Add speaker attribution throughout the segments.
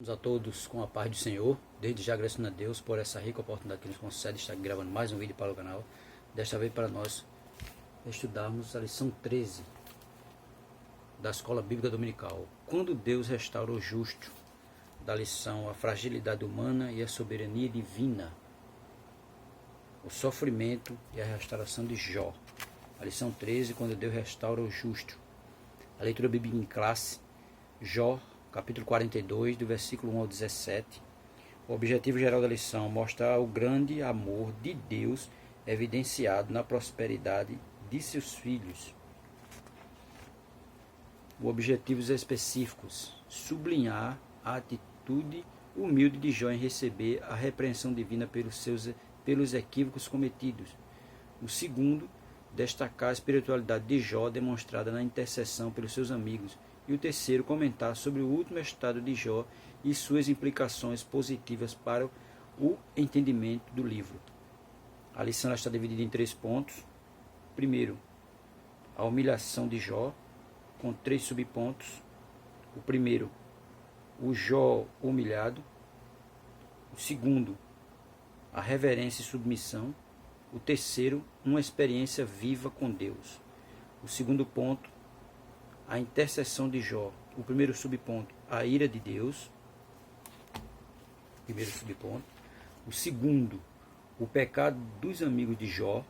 Speaker 1: A todos com a paz do Senhor, desde já agradecendo a Deus por essa rica oportunidade que nos concede estar gravando mais um vídeo para o canal, desta vez para nós estudarmos a lição 13 da Escola Bíblica Dominical, quando Deus restaura o justo, da lição a fragilidade humana e a soberania divina, o sofrimento e a restauração de Jó, a lição 13, quando Deus restaura o justo, a leitura bíblica em classe, Jó, capítulo 42, do versículo 1 ao 17. O objetivo geral da lição é mostrar o grande amor de Deus evidenciado na prosperidade de seus filhos. Os objetivos específicos: sublinhar a atitude humilde de Jó em receber a repreensão divina pelos equívocos cometidos. O segundo, destacar a espiritualidade de Jó demonstrada na intercessão pelos seus amigos. E o terceiro, comentar sobre o último estado de Jó e suas implicações positivas para o entendimento do livro. A lição está dividida em 3 pontos. Primeiro, a humilhação de Jó, com 3 subpontos. O primeiro, o Jó humilhado. O segundo, a reverência e submissão. O terceiro, uma experiência viva com Deus. O segundo ponto, a intercessão de Jó. O primeiro subponto, a ira de Deus. Primeiro subponto. O segundo, o pecado dos amigos de Jó.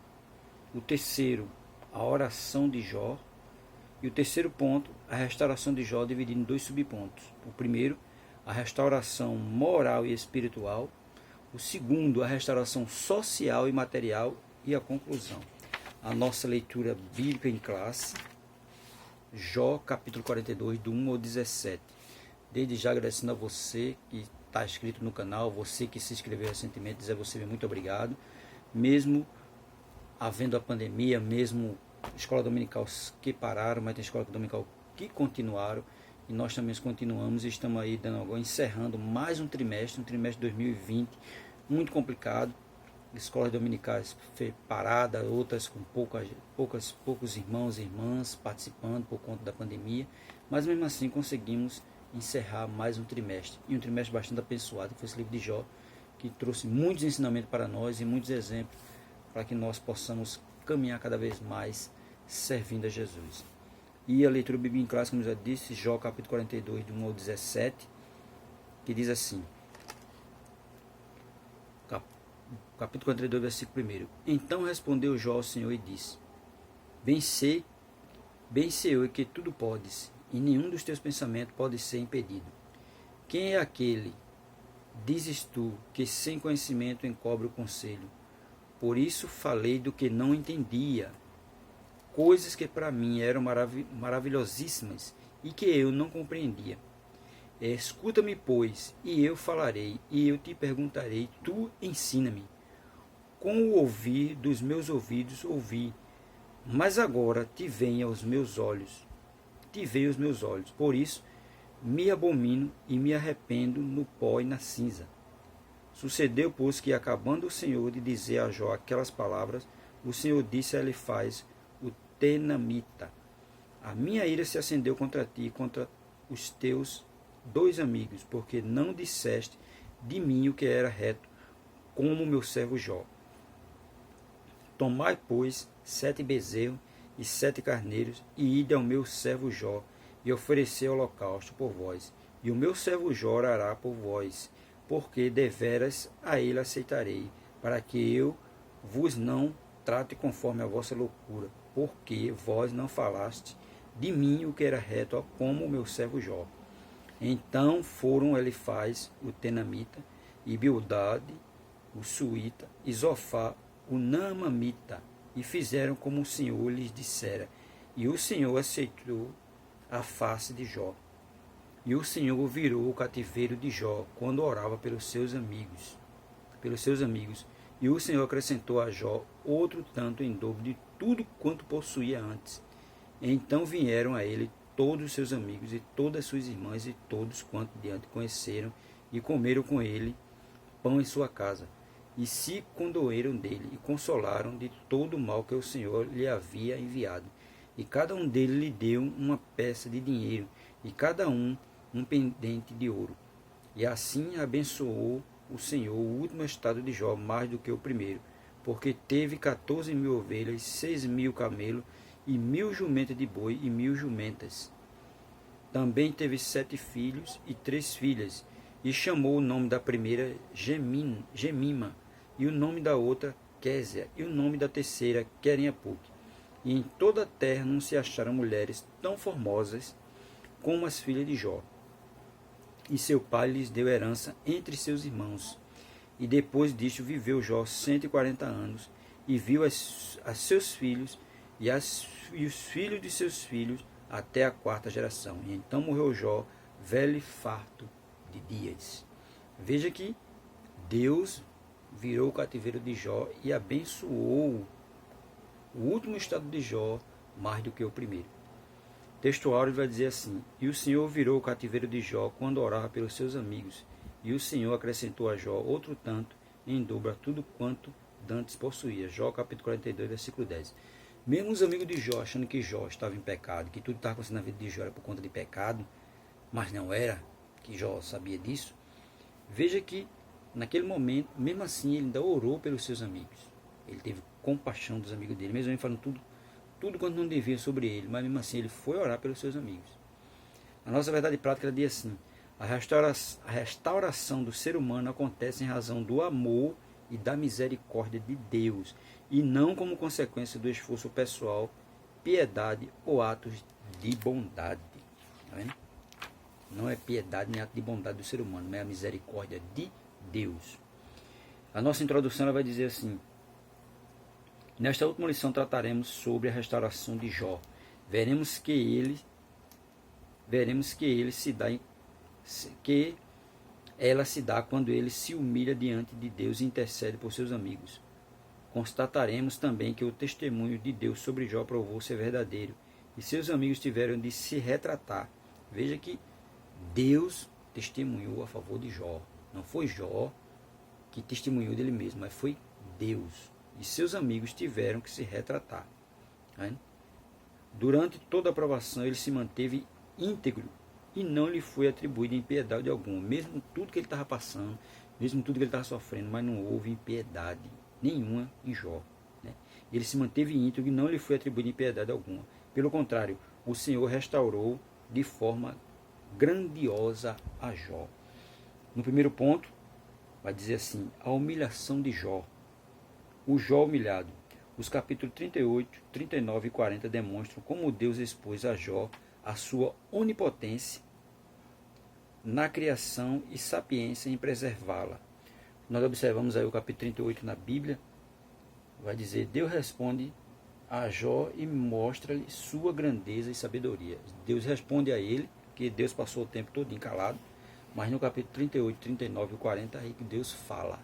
Speaker 1: O terceiro, a oração de Jó. E o terceiro ponto, a restauração de Jó, dividido em 2 subpontos. O primeiro, a restauração moral e espiritual. O segundo, a restauração social e material. E a conclusão. A nossa leitura bíblica em classe, Jó, capítulo 42, do 1 ao 17. Desde já agradecendo a você que está inscrito no canal, você que se inscreveu recentemente, dizer a você muito obrigado. Mesmo havendo a pandemia, mesmo escola dominical que pararam, mas tem escola dominical que continuaram, e nós também continuamos e estamos aí encerrando mais um trimestre de 2020, muito complicado. Escolas dominicais paradas, outras com poucos irmãos e irmãs participando por conta da pandemia, mas mesmo assim conseguimos encerrar mais um trimestre, e um trimestre bastante abençoado, que foi esse livro de Jó, que trouxe muitos ensinamentos para nós e muitos exemplos para que nós possamos caminhar cada vez mais servindo a Jesus. E a leitura bíblica em classe, como eu já disse, Jó capítulo 42, do 1 ao 17, que diz assim: capítulo 42, versículo 1. Então respondeu Jó ao Senhor e disse: Bem sei eu que tudo podes, e nenhum dos teus pensamentos pode ser impedido. Quem é aquele, dizes tu, que sem conhecimento encobre o conselho? Por isso falei do que não entendia, coisas que para mim eram maravilhosíssimas e que eu não compreendia. Escuta-me, pois, e eu falarei, e eu te perguntarei, tu ensina-me. Com o ouvir dos meus ouvidos ouvi, mas agora te veem os meus olhos. Por isso me abomino e me arrependo no pó e na cinza. Sucedeu, pois, que acabando o Senhor de dizer a Jó aquelas palavras, o Senhor disse a Elifaz, o Tenamita: A minha ira se acendeu contra ti e contra os teus 2 amigos, porque não disseste de mim o que era reto, como meu servo Jó. Tomai, pois, 7 bezerros e 7 carneiros, e ide ao meu servo Jó, e oferecei holocausto por vós. E o meu servo Jó orará por vós, porque deveras a ele aceitarei, para que eu vos não trate conforme a vossa loucura, porque vós não falaste de mim o que era reto, como o meu servo Jó. Então foram Elifaz, o Tenamita, e Bildade, o Suíta, e Zofá, o Naamamita, e fizeram como o Senhor lhes dissera. E o Senhor aceitou a face de Jó. E o Senhor virou o cativeiro de Jó, quando orava pelos seus amigos. E o Senhor acrescentou a Jó outro tanto em dobro de tudo quanto possuía antes. Então vieram a ele todos os seus amigos e todas as suas irmãs e todos quanto diante conheceram e comeram com ele pão em sua casa. E se condoeram dele e consolaram de todo o mal que o Senhor lhe havia enviado. E cada um deles lhe deu uma peça de dinheiro, e cada um pendente de ouro. E assim abençoou o Senhor o último estado de Jó mais do que o primeiro, porque teve 14.000 ovelhas, 6.000 camelos, e 1.000 jumentas de boi e 1.000 jumentas. Também teve 7 filhos e 3 filhas, e chamou o nome da primeira Gemima, e o nome da outra Késia, e o nome da terceira Querenhapuc. E em toda a terra não se acharam mulheres tão formosas como as filhas de Jó. E seu pai lhes deu herança entre seus irmãos. E depois disto viveu Jó 140 anos, e viu a seus filhos e os filhos de seus filhos até a 4ª geração. E então morreu Jó, velho e farto de dias. Veja que Deus virou o cativeiro de Jó e abençoou o último estado de Jó mais do que o primeiro. O texto áureo vai dizer assim: e o Senhor virou o cativeiro de Jó quando orava pelos seus amigos, e o Senhor acrescentou a Jó outro tanto em dobro a tudo quanto dantes possuía. Jó capítulo 42, versículo 10. Mesmo os amigos de Jó achando que Jó estava em pecado, que tudo estava acontecendo na vida de Jó era por conta de pecado, mas não era, que Jó sabia disso. Veja que naquele momento, mesmo assim, ele ainda orou pelos seus amigos. Ele teve compaixão dos amigos dele, mesmo ele falando tudo quanto não devia sobre ele, mas mesmo assim ele foi orar pelos seus amigos. A nossa verdade prática diz assim: a restauração do ser humano acontece em razão do amor e da misericórdia de Deus, e não como consequência do esforço pessoal, piedade ou atos de bondade. Tá vendo? Não é piedade nem ato de bondade do ser humano, mas é a misericórdia de Deus. A nossa introdução ela vai dizer assim: nesta última lição trataremos sobre a restauração de Jó. Veremos que ela se dá quando ele se humilha diante de Deus e intercede por seus amigos. Constataremos também que o testemunho de Deus sobre Jó provou ser verdadeiro, e seus amigos tiveram de se retratar. Veja que Deus testemunhou a favor de Jó. Não foi Jó que testemunhou dele mesmo, mas foi Deus. E seus amigos tiveram que se retratar. Durante toda a provação ele se manteve íntegro e não lhe foi atribuída impiedade alguma, mesmo tudo que ele estava passando, mesmo tudo que ele estava sofrendo, mas não houve impiedade nenhuma em Jó. Ele se manteve íntegro e não lhe foi atribuída impiedade alguma. Pelo contrário, o Senhor restaurou de forma grandiosa a Jó. No primeiro ponto, vai dizer assim: a humilhação de Jó. O Jó humilhado. Os capítulos 38, 39 e 40 demonstram como Deus expôs a Jó a sua onipotência na criação e sapiência em preservá-la. Nós observamos aí o capítulo 38 na Bíblia, vai dizer: Deus responde a Jó e mostra-lhe sua grandeza e sabedoria. Deus responde a ele, que Deus passou o tempo todo calado, mas no capítulo 38, 39 e 40 aí que Deus fala,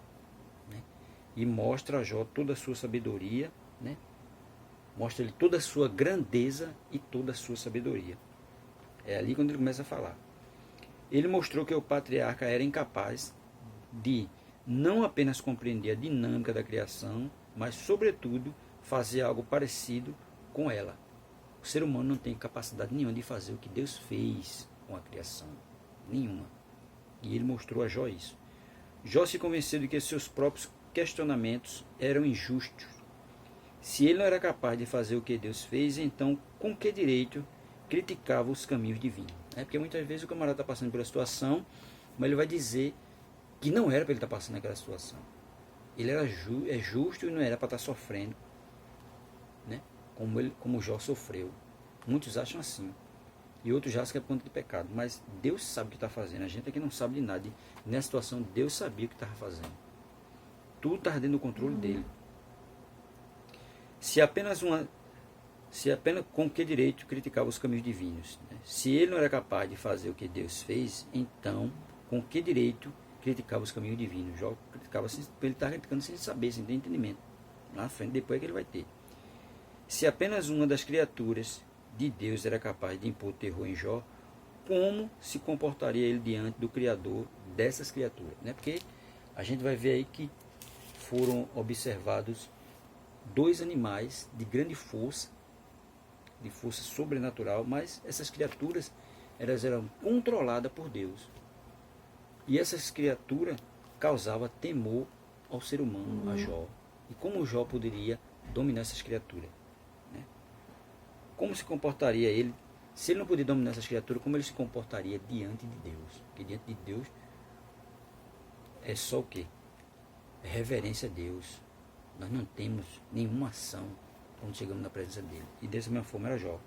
Speaker 1: e mostra a Jó toda a sua sabedoria, mostra-lhe toda a sua grandeza e toda a sua sabedoria. É ali quando ele começa a falar. Ele mostrou que o patriarca era incapaz de não apenas compreender a dinâmica da criação, mas, sobretudo, fazer algo parecido com ela. O ser humano não tem capacidade nenhuma de fazer o que Deus fez com a criação. Nenhuma. E ele mostrou a Jó isso. Jó se convenceu de que seus próprios questionamentos eram injustos. Se ele não era capaz de fazer o que Deus fez, então com que direito criticava os caminhos divinos? Porque muitas vezes o camarada está passando pela situação, mas ele vai dizer que não era para ele estar passando naquela situação. Ele era justo e não era para estar sofrendo, como Jó sofreu. Muitos acham assim. E outros acham que é por conta de pecado. Mas Deus sabe o que está fazendo. A gente aqui não sabe de nada. E nessa situação, Deus sabia o que estava fazendo. Tudo estava dentro do controle dele. Se apenas com que direito criticava os caminhos divinos? Se ele não era capaz de fazer o que Deus fez, então com que direito criticava os caminhos divinos? Jó criticava, ele estava criticando sem saber, sem ter entendimento. Lá na frente, depois é que ele vai ter. Se apenas uma das criaturas de Deus era capaz de impor terror em Jó, como se comportaria ele diante do Criador dessas criaturas? Porque a gente vai ver aí que foram observados 2 animais de grande força, de força sobrenatural, mas essas criaturas elas eram controladas por Deus. E essas criaturas causavam temor ao ser humano, a Jó. E como Jó poderia dominar essas criaturas? Né? Como se comportaria ele? Se ele não podia dominar essas criaturas, como ele se comportaria diante de Deus? Porque diante de Deus é só o quê? É reverência a Deus. Nós não temos nenhuma ação quando chegamos na presença dele. E dessa mesma forma era Jó.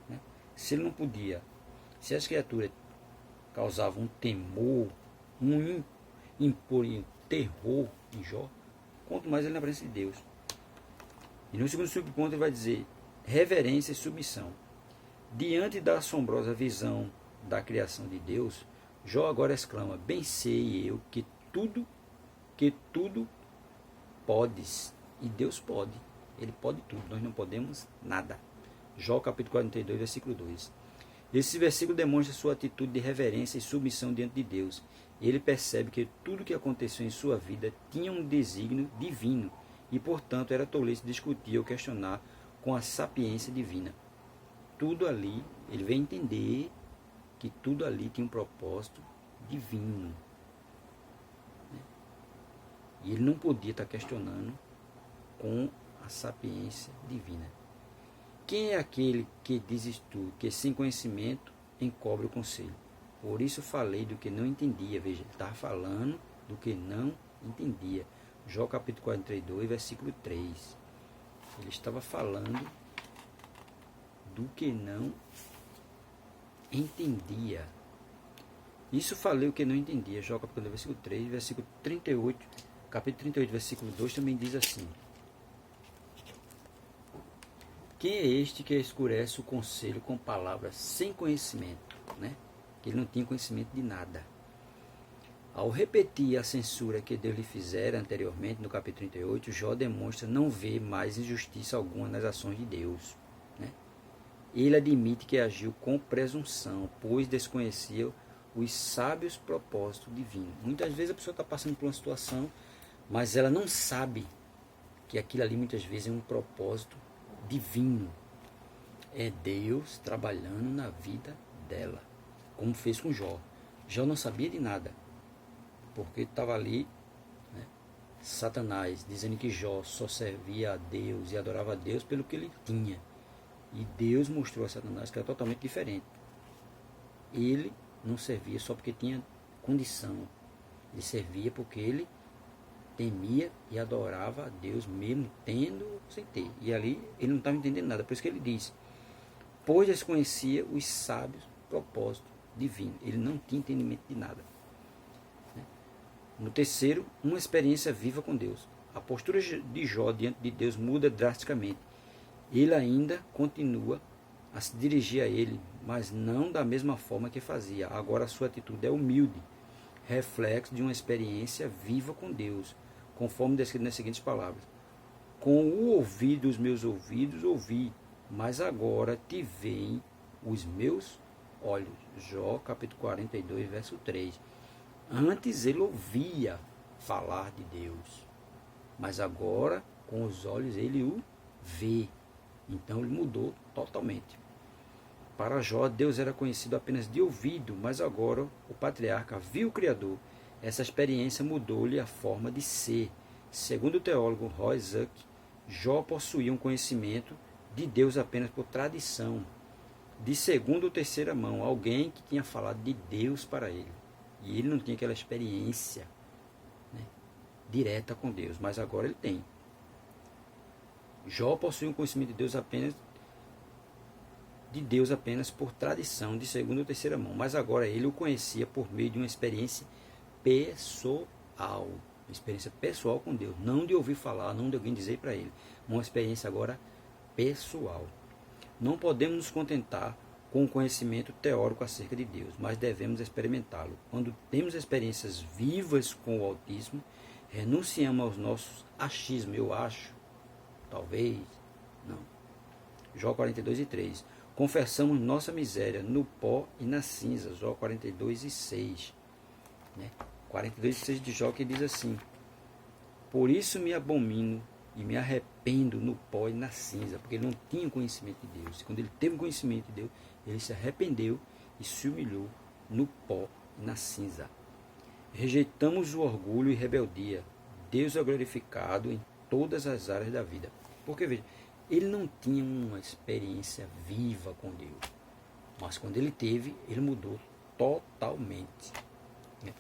Speaker 1: Né? Se ele não podia, se as criaturas causavam um temor, imporiam terror em Jó, quanto mais ele na presença de Deus. E no segundo subponto ele vai dizer reverência e submissão. Diante da assombrosa visão da criação de Deus, Jó agora exclama: bem sei eu que tudo podes. E Deus pode. Ele pode tudo. Nós não podemos nada. Jó capítulo 42, versículo 2. Esse versículo demonstra sua atitude de reverência e submissão diante de Deus. Ele percebe que tudo que aconteceu em sua vida tinha um desígnio divino e, portanto, era tolice discutir ou questionar com a sapiência divina. Tudo ali, ele veio entender que tudo ali tinha um propósito divino. E ele não podia estar questionando com a sapiência divina. Quem é aquele que diz estudo, que sem conhecimento encobre o conselho? Por isso falei do que não entendia. Veja, ele estava falando do que não entendia. Jó capítulo 42, versículo 3. Ele estava falando do que não entendia. Isso falei o que não entendia. Jó capítulo 42, versículo 3, versículo 38. Capítulo 38, versículo 2 também diz assim: quem é este que escurece o conselho com palavras sem conhecimento? Né? Que ele não tinha conhecimento de nada. Ao repetir a censura que Deus lhe fizera anteriormente, no capítulo 38, Jó demonstra não ver mais injustiça alguma nas ações de Deus. Né? Ele admite que agiu com presunção, pois desconhecia os sábios propósitos divinos. Muitas vezes a pessoa está passando por uma situação, mas ela não sabe que aquilo ali muitas vezes é um propósito divino. É Deus trabalhando na vida dela, como fez com Jó. Jó não sabia de nada, porque estava ali, né, Satanás dizendo que Jó só servia a Deus e adorava a Deus pelo que ele tinha. E Deus mostrou a Satanás que era totalmente diferente. Ele não servia só porque tinha condição. Ele servia porque ele temia e adorava a Deus mesmo tendo sem ter. E ali ele não estava entendendo nada. Por isso que ele diz: pois desconhecia os sábios propósitos divinos. Ele não tinha entendimento de nada. No terceiro, uma experiência viva com Deus. A postura de Jó diante de Deus muda drasticamente. Ele ainda continua a se dirigir a ele, mas não da mesma forma que fazia. Agora a sua atitude é humilde, reflexo de uma experiência viva com Deus, conforme descrito nas seguintes palavras: com o ouvido dos meus ouvidos ouvi, mas agora te veem os meus olhos. Jó capítulo 42, verso 3. Antes ele ouvia falar de Deus, mas agora com os olhos ele o vê. Então ele mudou totalmente. Para Jó, Deus era conhecido apenas de ouvido, mas agora o patriarca viu o Criador. Essa experiência mudou-lhe a forma de ser. Segundo o teólogo Roy Zuck, Jó possuía um conhecimento de Deus apenas por tradição, de segunda ou terceira mão, alguém que tinha falado de Deus para ele. E ele não tinha aquela experiência, né, direta com Deus, mas agora ele tem. Jó possuía um conhecimento de Deus apenas por tradição, de segunda ou terceira mão, mas agora ele o conhecia por meio de uma experiência pessoal, uma experiência pessoal com Deus, não de ouvir falar, não de alguém dizer para ele, uma experiência agora pessoal. Não podemos nos contentar com o conhecimento teórico acerca de Deus, mas devemos experimentá-lo. Quando temos experiências vivas com o Altíssimo, renunciamos aos nossos achismos. Eu acho, talvez, não. Jó 42 e 3. Confessamos nossa miséria no pó e na cinza. Jó 42 e 6. 42 e 6 de Jó, que diz assim: por isso me abomino e me arrependo no pó e na cinza, porque ele não tinha conhecimento de Deus. E quando ele teve conhecimento de Deus, ele se arrependeu e se humilhou no pó e na cinza. Rejeitamos o orgulho e rebeldia. Deus é glorificado em todas as áreas da vida. Porque, veja, ele não tinha uma experiência viva com Deus. Mas quando ele teve, ele mudou totalmente.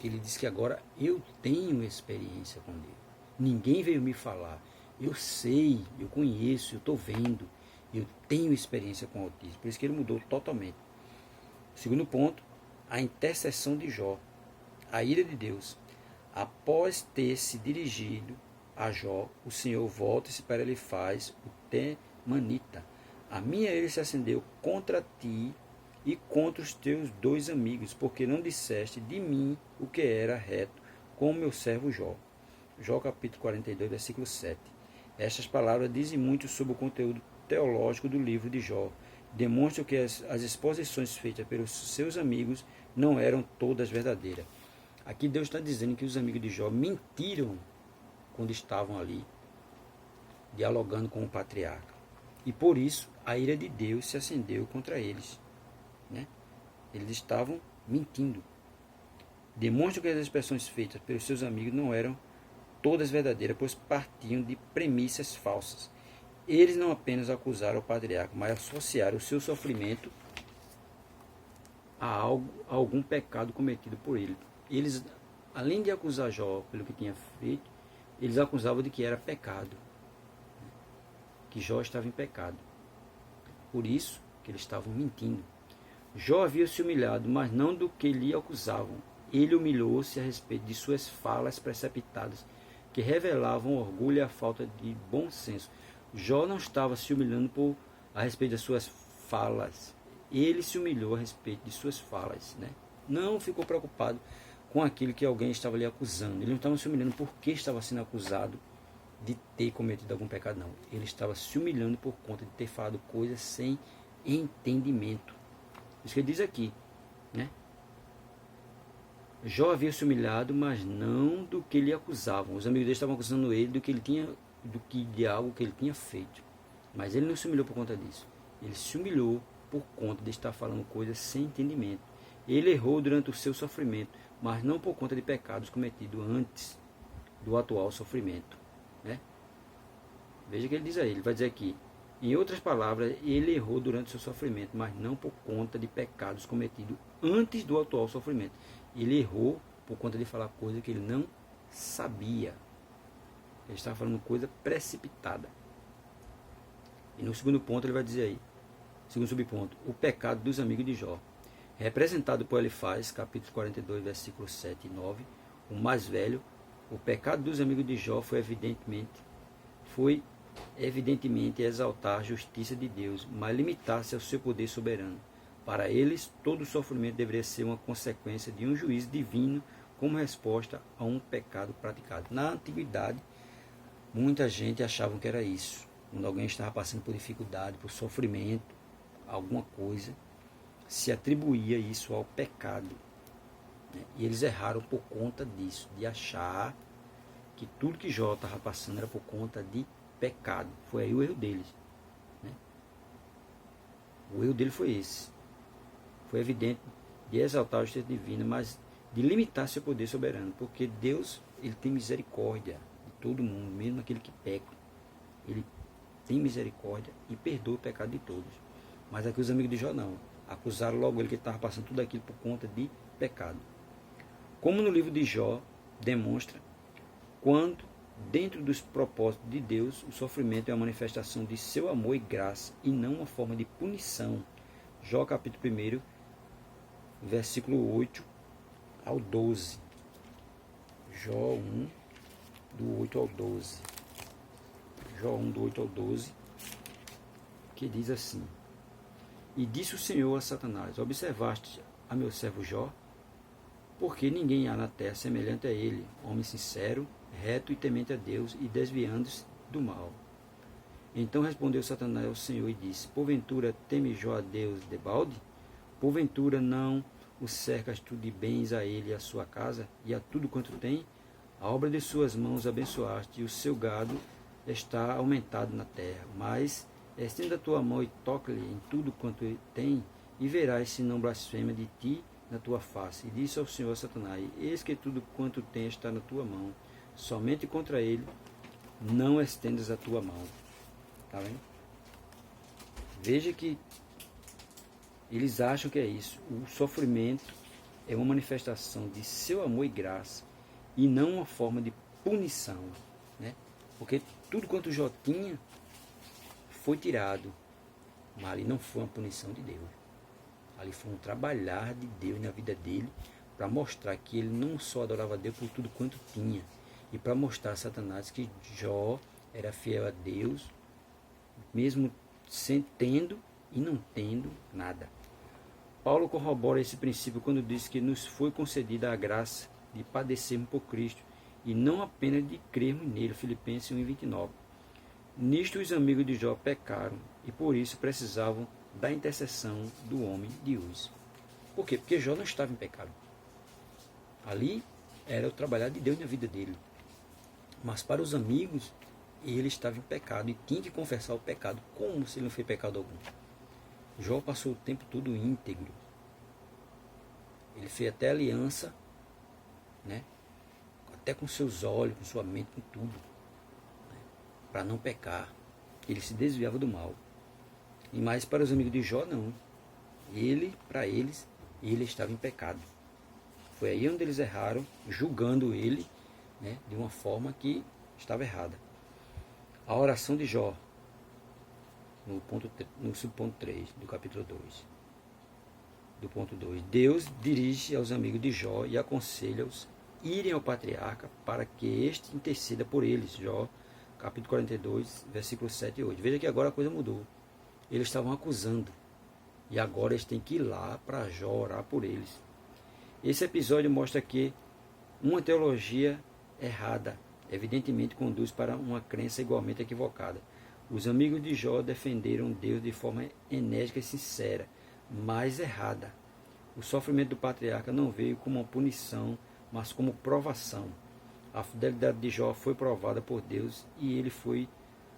Speaker 1: Ele disse que agora eu tenho experiência com Deus. Ninguém veio me falar. Eu sei, eu conheço, eu estou vendo. Eu tenho experiência com o Altíssimo. Por isso que ele mudou totalmente. Segundo ponto, a intercessão de Jó. A ira de Deus. Após ter se dirigido a Jó, o Senhor volta-se para ele e faz o Temanita. A minha ira se acendeu contra ti e contra os teus 2 amigos, porque não disseste de mim o que era reto, com o meu servo Jó. Jó capítulo 42, versículo 7. Estas palavras dizem muito sobre o conteúdo teológico do livro de Jó. Demonstram que as exposições feitas pelos seus amigos não eram todas verdadeiras. Aqui Deus está dizendo que os amigos de Jó mentiram quando estavam ali, dialogando com o patriarca. E por isso a ira de Deus se acendeu contra eles. Eles estavam mentindo. Demonstram que as expressões feitas pelos seus amigos não eram todas verdadeiras, pois partiam de premissas falsas. Eles não apenas acusaram o patriarca, mas associaram o seu sofrimento a algum pecado cometido por ele. Eles, além de acusar Jó pelo que tinha feito, eles acusavam de que era pecado, que Jó estava em pecado. Por isso que eles estavam mentindo. Jó havia se humilhado, mas não do que lhe acusavam. Ele humilhou-se a respeito de suas falas precipitadas, que revelavam orgulho e a falta de bom senso. Jó não estava se humilhando a respeito das suas falas. Ele se humilhou a respeito de suas falas. Não ficou preocupado com aquilo que alguém estava lhe acusando. Ele não estava se humilhando porque estava sendo acusado de ter cometido algum pecado, não. Ele estava se humilhando por conta de ter falado coisas sem entendimento. Isso que ele diz aqui, Jó havia se humilhado, mas não do que lhe acusavam. Os amigos dele estavam acusando ele de algo que ele tinha feito. Mas ele não se humilhou por conta disso. Ele se humilhou por conta de estar falando coisas sem entendimento. Ele errou durante o seu sofrimento, mas não por conta de pecados cometidos antes do atual sofrimento. Veja o que ele diz aí. Ele vai dizer aqui: em outras palavras, ele errou durante o seu sofrimento, mas não por conta de pecados cometidos antes do atual sofrimento. Ele errou por conta de falar coisa que ele não sabia. Ele estava falando coisa precipitada. E no segundo ponto ele vai dizer aí, segundo subponto, o pecado dos amigos de Jó. Representado por Elifaz, capítulo 42, versículos 7 e 9, o mais velho, o pecado dos amigos de Jó foi evidentemente exaltar a justiça de Deus, mas limitar-se ao seu poder soberano. Para eles, todo sofrimento deveria ser uma consequência de um juízo divino como resposta a um pecado praticado. Na antiguidade, muita gente achava que era isso. Quando alguém estava passando por dificuldade, por sofrimento, alguma coisa, se atribuía isso ao pecado. E eles erraram por conta disso, de achar que tudo que Jó estava passando era por conta de pecado. Foi aí o erro deles. O erro dele foi esse. Foi evidente de exaltar a justiça divina, mas de limitar seu poder soberano, porque Deus, ele tem misericórdia de todo mundo, mesmo aquele que peca. Ele tem misericórdia e perdoa o pecado de todos. Mas aqui os amigos de Jó não. Acusaram logo ele que estava passando tudo aquilo por conta de pecado. Como no livro de Jó demonstra, quando dentro dos propósitos de Deus, o sofrimento é uma manifestação de seu amor e graça, e não uma forma de punição. Jó capítulo 1, versículo 8 ao 12. Jó 1, do 8 ao 12. Jó 1, do 8 ao 12, que diz assim: E disse o Senhor a Satanás: Observaste a meu servo Jó? Porque ninguém há na terra semelhante a ele, homem sincero, reto e temente a Deus, e desviando-se do mal. Então respondeu Satanás ao Senhor e disse: Porventura teme Jó a Deus debalde? Porventura não o cercas tu de bens a ele e a sua casa, e a tudo quanto tem? A obra de suas mãos abençoaste, e o seu gado está aumentado na terra. Mas estenda a tua mão e toca-lhe em tudo quanto ele tem, e verás se não blasfema de ti na tua face. E disse ao Senhor Satanás: eis que tudo quanto tens está na tua mão, somente contra ele não estendas a tua mão. Tá vendo? Veja que eles acham que é isso. O sofrimento é uma manifestação de seu amor e graça e não uma forma de punição, né? Porque tudo quanto Jó tinha foi tirado, mas ali não foi uma punição de Deus. Ali foi um trabalhar de Deus na vida dele para mostrar que ele não só adorava a Deus por tudo quanto tinha, e para mostrar a Satanás que Jó era fiel a Deus, mesmo sem tendo e não tendo nada. Paulo corrobora esse princípio quando diz que nos foi concedida a graça de padecermos por Cristo e não apenas de crermos nele. Filipenses 1:29. Nisto os amigos de Jó pecaram e por isso precisavam da intercessão do homem de Uz. Por quê? Porque Jó não estava em pecado. Ali era o trabalhar de Deus na vida dele. Mas para os amigos, ele estava em pecado e tinha que confessar o pecado, como se ele não fez pecado algum. Jó passou o tempo todo íntegro. Ele fez até aliança, né? Até com seus olhos, com sua mente, com tudo, né? Para não pecar. Ele se desviava do mal. E mais para os amigos de Jó, não. Para eles, ele estava em pecado. Foi aí onde eles erraram, julgando ele, né, de uma forma que estava errada. A oração de Jó, no subponto 3 do capítulo 2. Do ponto 2. Deus dirige aos amigos de Jó e aconselha-os irem ao patriarca para que este interceda por eles. Jó, capítulo 42, versículos 7 e 8. Veja que agora a coisa mudou. Eles estavam acusando. E agora eles têm que ir lá para Jó orar por eles. Esse episódio mostra que uma teologia errada evidentemente conduz para uma crença igualmente equivocada. Os amigos de Jó defenderam Deus de forma enérgica e sincera, mas errada. O sofrimento do patriarca não veio como uma punição, mas como provação. A fidelidade de Jó foi provada por Deus e ele foi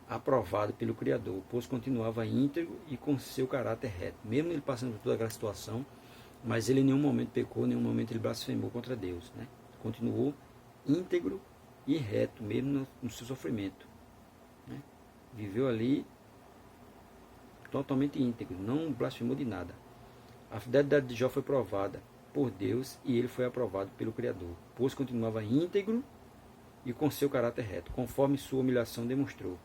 Speaker 1: aprovado pelo Criador, pois continuava íntegro e com seu caráter reto. Mesmo ele passando por toda aquela situação, mas ele em nenhum momento pecou, em nenhum momento ele blasfemou contra Deus, né? Continuou íntegro e reto, mesmo no seu sofrimento, né? Viveu ali totalmente íntegro, não blasfemou de nada. A fidelidade de Jó foi provada por Deus e ele foi aprovado pelo Criador, pois continuava íntegro e com seu caráter reto, conforme sua humilhação demonstrou.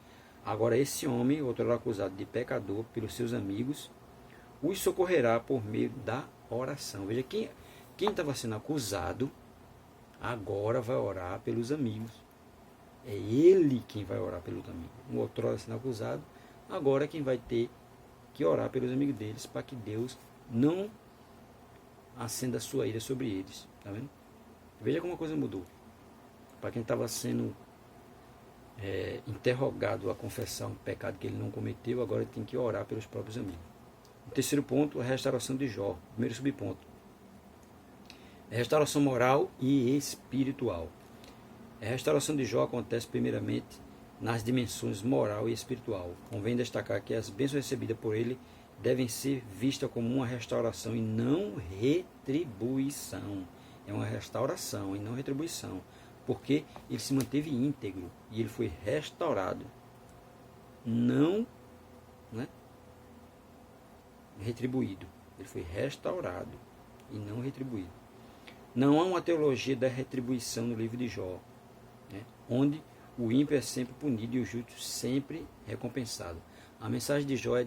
Speaker 1: Agora esse homem, outrora acusado de pecador pelos seus amigos, os socorrerá por meio da oração. Veja, quem estava sendo acusado, agora vai orar pelos amigos. É ele quem vai orar pelos amigos. O outrora sendo acusado, agora é quem vai ter que orar pelos amigos deles, para que Deus não acenda a sua ira sobre eles. Tá vendo? Veja como a coisa mudou. Para quem estava sendo interrogado a confessar um pecado que ele não cometeu, agora ele tem que orar pelos próprios amigos. O terceiro ponto, a restauração de Jó. Primeiro subponto. A restauração moral e espiritual. A restauração de Jó acontece primeiramente nas dimensões moral e espiritual. Convém destacar que as bênçãos recebidas por ele devem ser vistas como uma restauração e não retribuição. É uma restauração e não retribuição, porque ele se manteve íntegro e ele foi restaurado, não, né, retribuído. Ele foi restaurado e não retribuído. Não há uma teologia da retribuição no livro de Jó, né, onde o ímpio é sempre punido e o justo sempre recompensado. A mensagem de Jó é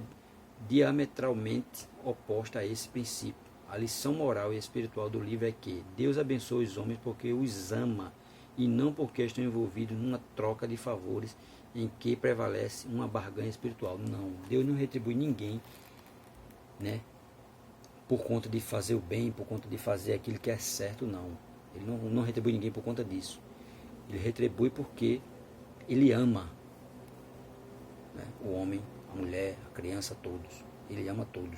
Speaker 1: diametralmente oposta a esse princípio. A lição moral e espiritual do livro é que Deus abençoa os homens porque os ama e não porque estão envolvidos numa troca de favores em que prevalece uma barganha espiritual. Não, Deus não retribui ninguém, né, por conta de fazer o bem, por conta de fazer aquilo que é certo, não. Ele não retribui ninguém por conta disso. Ele retribui porque ele ama, né, o homem, a mulher, a criança, todos. Ele ama todos.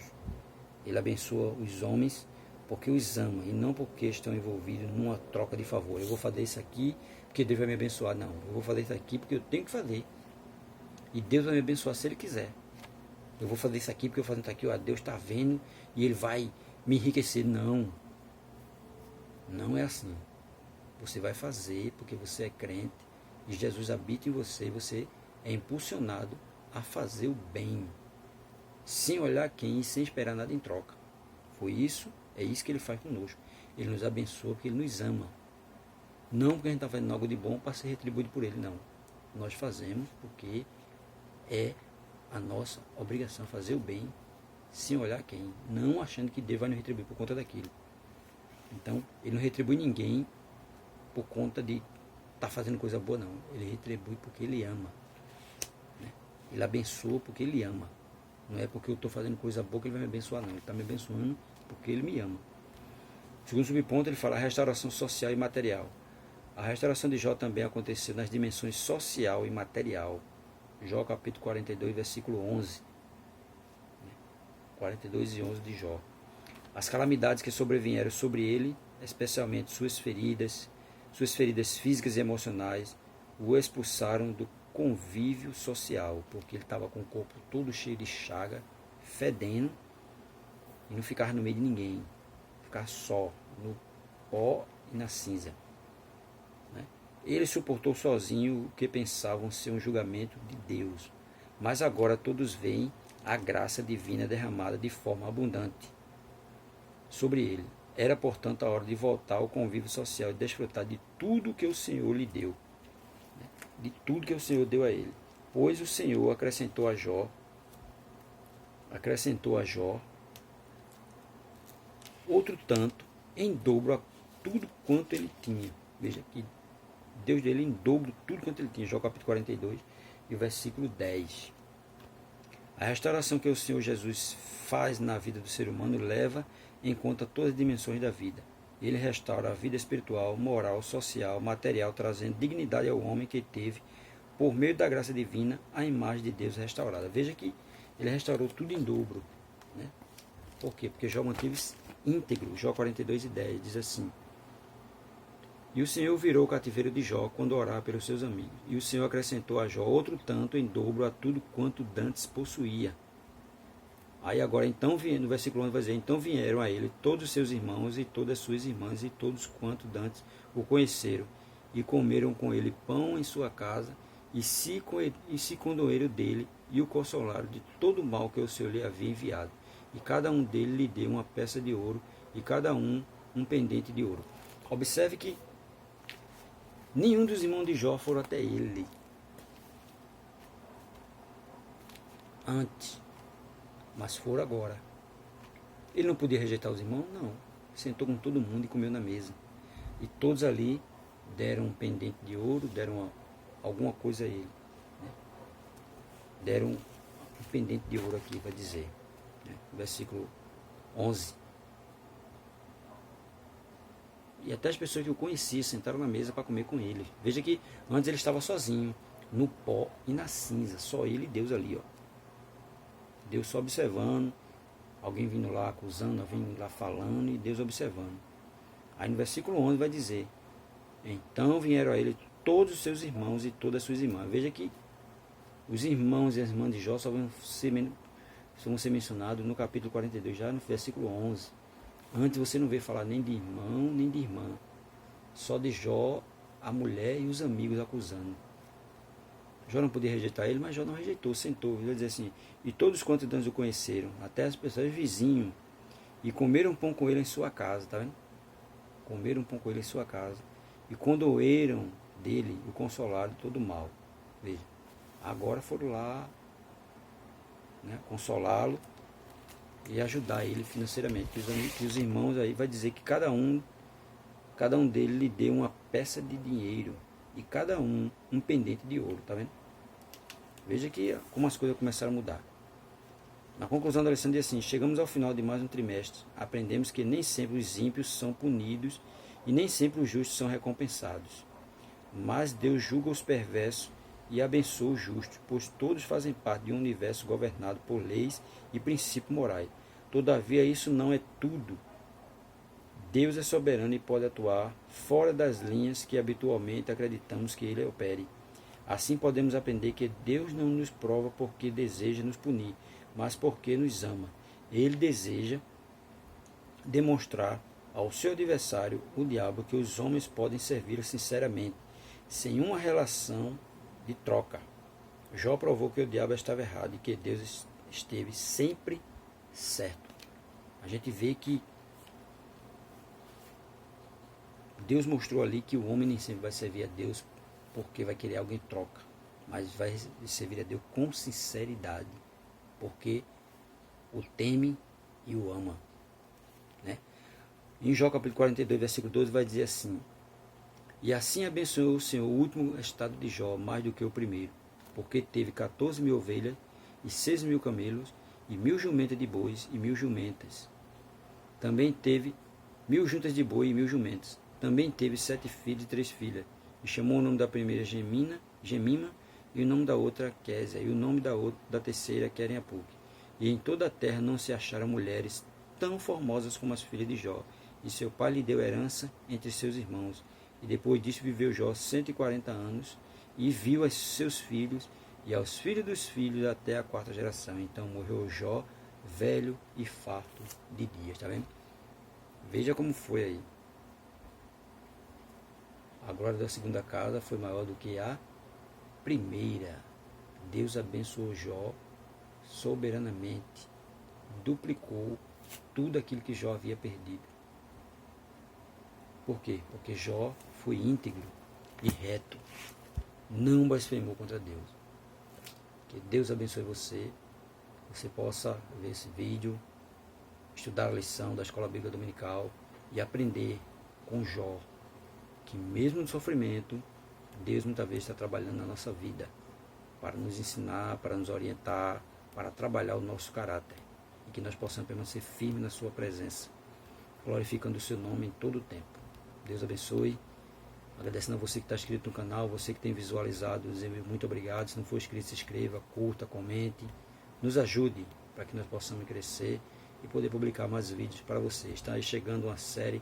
Speaker 1: Ele abençoa os homens porque os ama e não porque estão envolvidos numa troca de favor. Eu vou fazer isso aqui porque Deus vai me abençoar. Não, eu vou fazer isso aqui porque eu tenho que fazer. E Deus vai me abençoar se Ele quiser. Eu vou fazer isso aqui porque eu fazendo isso aqui, ó, Deus está vendo e Ele vai me enriquecer. Não. Não é assim. Você vai fazer porque você é crente e Jesus habita em você e você é impulsionado a fazer o bem, sem olhar quem e sem esperar nada em troca. É isso que ele faz conosco. Ele nos abençoa porque ele nos ama. Não porque a gente está fazendo algo de bom para ser retribuído por ele, não. Nós fazemos porque é a nossa obrigação fazer o bem, sem olhar quem, não achando que Deus vai nos retribuir por conta daquilo. Então, ele não retribui ninguém por conta de estar fazendo coisa boa, não. Ele retribui porque ele ama. Né? Ele abençoa porque ele ama. Não é porque eu estou fazendo coisa boa que ele vai me abençoar, não. Ele está me abençoando porque ele me ama. Segundo subponto, ele fala a restauração social e material. A restauração de Jó também aconteceu nas dimensões social e material. Jó capítulo 42, versículo 11. 42 e 11 de Jó. As calamidades que sobrevieram sobre ele, especialmente suas feridas físicas e emocionais, o expulsaram do convívio social, porque ele estava com o corpo todo cheio de chaga, fedendo, e não ficava no meio de ninguém, ficava só, no pó e na cinza. Né? Ele suportou sozinho o que pensavam ser um julgamento de Deus, mas agora todos veem a graça divina derramada de forma abundante sobre ele. Era, portanto, a hora de voltar ao convívio social e desfrutar de tudo que o Senhor lhe deu. De tudo que o Senhor deu a ele. Pois o Senhor acrescentou a Jó outro tanto em dobro a tudo quanto ele tinha. Veja que Deus dele em dobro tudo quanto ele tinha. Jó capítulo 42 e o versículo 10. A restauração que o Senhor Jesus faz na vida do ser humano leva em conta todas as dimensões da vida. Ele restaura a vida espiritual, moral, social, material, trazendo dignidade ao homem que teve, por meio da graça divina, a imagem de Deus restaurada. Veja que ele restaurou tudo em dobro. Né? Por quê? Porque Jó manteve íntegro. Jó 42 e 10 diz assim: E o Senhor virou o cativeiro de Jó quando orava pelos seus amigos. E o Senhor acrescentou a Jó outro tanto em dobro a tudo quanto dantes possuía. Aí agora, então, no versículo 11 vai dizer: Então vieram a ele todos os seus irmãos e todas as suas irmãs e todos quanto dantes o conheceram, e comeram com ele pão em sua casa, e se condoeram dele, e o consolaram de todo o mal que o Senhor lhe havia enviado. E cada um deles lhe deu uma peça de ouro, e cada um pendente de ouro. Observe que nenhum dos irmãos de Jó foram até ele antes, mas foram agora. Ele não podia rejeitar os irmãos? Não. Sentou com todo mundo e comeu na mesa. E todos ali deram um pendente de ouro, deram alguma coisa a ele. Né? Deram um pendente de ouro aqui, vai dizer. Né? Versículo 11. E até as pessoas que o conheciam sentaram na mesa para comer com ele. Veja que antes ele estava sozinho, no pó e na cinza. Só ele e Deus ali, ó. Deus só observando, alguém vindo lá acusando, alguém vindo lá falando e Deus observando. Aí no versículo 11 vai dizer: Então vieram a ele todos os seus irmãos e todas as suas irmãs. Veja que os irmãos e as irmãs de Jó só vão ser mencionados no capítulo 42, já no versículo 11. Antes você não vê falar nem de irmão, nem de irmã. Só de Jó, a mulher e os amigos acusando. Jó não podia rejeitar ele, mas Jó não rejeitou, sentou. Ele vai dizer assim: E todos quantos danos o conheceram, até as pessoas vizinhos, e comeram pão com ele em sua casa, tá vendo? Comeram pão com ele em sua casa, e condoeram dele e o consolaram de todo mal. Veja, agora foram lá, né, consolá-lo e ajudar ele financeiramente. E os irmãos aí vai dizer que cada um deles lhe deu uma peça de dinheiro, e cada um pendente de ouro, tá vendo? Veja que como as coisas começaram a mudar. Na conclusão da lição diz assim: chegamos ao final de mais um trimestre. Aprendemos que nem sempre os ímpios são punidos e nem sempre os justos são recompensados. Mas Deus julga os perversos e abençoa os justos, pois todos fazem parte de um universo governado por leis e princípios morais. Todavia, isso não é tudo. Deus é soberano e pode atuar fora das linhas que habitualmente acreditamos que Ele opere. Assim podemos aprender que Deus não nos prova porque deseja nos punir, mas porque nos ama. Ele deseja demonstrar ao seu adversário, o diabo, que os homens podem servir sinceramente, sem uma relação de troca. Jó provou que o diabo estava errado e que Deus esteve sempre certo. A gente vê que Deus mostrou ali que o homem nem sempre vai servir a Deus porque vai querer algo em troca, mas vai servir a Deus com sinceridade, porque o teme e o ama. Né? Em Jó capítulo 42, versículo 12, vai dizer assim: e assim abençoou o Senhor o último estado de Jó mais do que o primeiro, porque teve 14.000 ovelhas e 6.000 camelos, e 1.000 jumentas de bois e 1.000 jumentas. Também teve 1.000 juntas de boi e 1.000 jumentas. Também teve 7 filhos e 3 filhas. E chamou o nome da primeira Gemima, e o nome da outra Késia, e o nome da terceira Querenapuque. E em toda a terra não se acharam mulheres tão formosas como as filhas de Jó. E seu pai lhe deu herança entre seus irmãos. E depois disso viveu Jó 140 anos, e viu a seus filhos e aos filhos dos filhos até a 4ª geração. Então morreu Jó, velho e farto de dias. Tá vendo? Veja como foi aí. A glória da segunda casa foi maior do que a primeira. Deus abençoou Jó soberanamente. Duplicou tudo aquilo que Jó havia perdido. Por quê? Porque Jó foi íntegro e reto. Não blasfemou contra Deus. Que Deus abençoe você. Você possa ver esse vídeo, estudar a lição da Escola Bíblica Dominical e aprender com Jó, que mesmo no sofrimento, Deus muitas vezes está trabalhando na nossa vida, para nos ensinar, para nos orientar, para trabalhar o nosso caráter, e que nós possamos permanecer firmes na sua presença, glorificando o seu nome em todo o tempo. Deus abençoe. Agradecendo a você que está inscrito no canal, você que tem visualizado, dizendo muito obrigado. Se não for inscrito, se inscreva, curta, comente, nos ajude para que nós possamos crescer e poder publicar mais vídeos para você. Está aí chegando uma série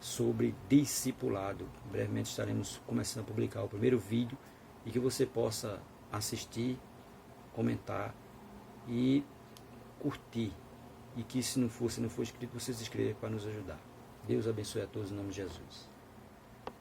Speaker 1: sobre discipulado. Brevemente estaremos começando a publicar o primeiro vídeo e que você possa assistir, comentar e curtir. E que se não for inscrito, você se inscreva para nos ajudar. Deus abençoe a todos em nome de Jesus.